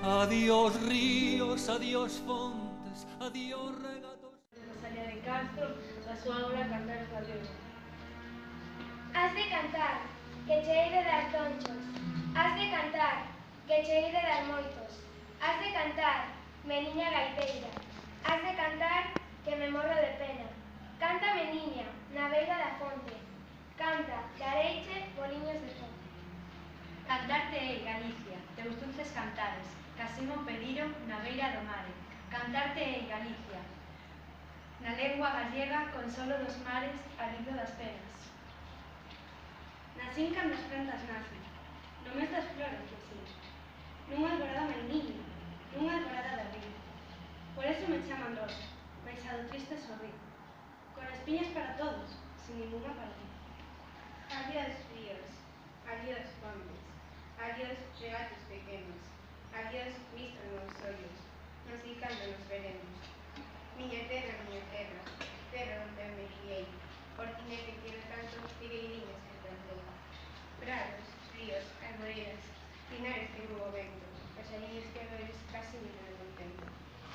Adiós ríos, adiós fontes, adiós regatos. Rosalía de Castro, da súa obra Cantares Galegos. Has de cantar, que che hei de dar tonchos. Has de cantar, que che hei de dar moitos. Has de cantar, meniña gaiteira. Has de cantar, que me morro de pena. Canta, meniña, na beira da fonte. Canta, dareiche boliños de fonte. Cantarte ei, Galicia, teus dulces cantares, casi mo pediron na beira do mare. Cantarte ei, Galicia, na lengua gallega, consolo dos mares, alivio das penas. Nacín cando as plantas nacen, no mes das flores, nací. Nunha alborada mainiña, nunha alborada de abril. Por eso me chaman rosa, baixa do triste sorrir. Con espiñas para todos, sin ninguna para ti. Adiós ríos, adiós fontes, adiós regatos pequenos, adiós vista nos ollos, non sei cando nos veremos. Miña terra, terra onde me criei, por ti me que quero tanto, figueiriñas que plantei. Prados, ríos, arboredas, pinares que hubo vento, pasariños que veres casi me non contento.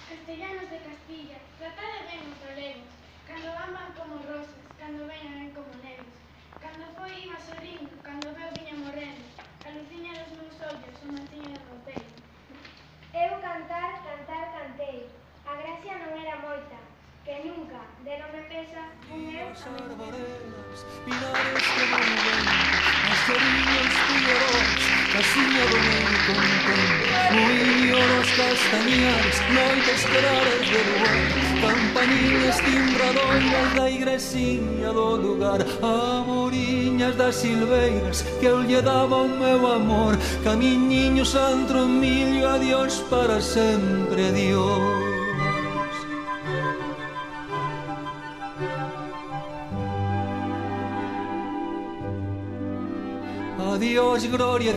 Castellanos de Castilla, tratade ben os galegos. Cando van como rosas, cando veñan como negros. Cando foi iba sorrindo, cando veu viña morrendo. A luciña dos meus ollos, o manciño do meu pelo. Eu cantei. A gracia non era moita, que nunca, de non me pesa, un eu As arboredas, pinares que non ven, as orillas figueroas, casiña do meu contento, muiño dos castañares, noites claras de luar, campaniñas timbradoiras da igresiña do lugar, amoriñas das silveiras que eu lle daba o meu amor, camiñiños antro millo, adiós para sempre, adiós. Adiós, gloria.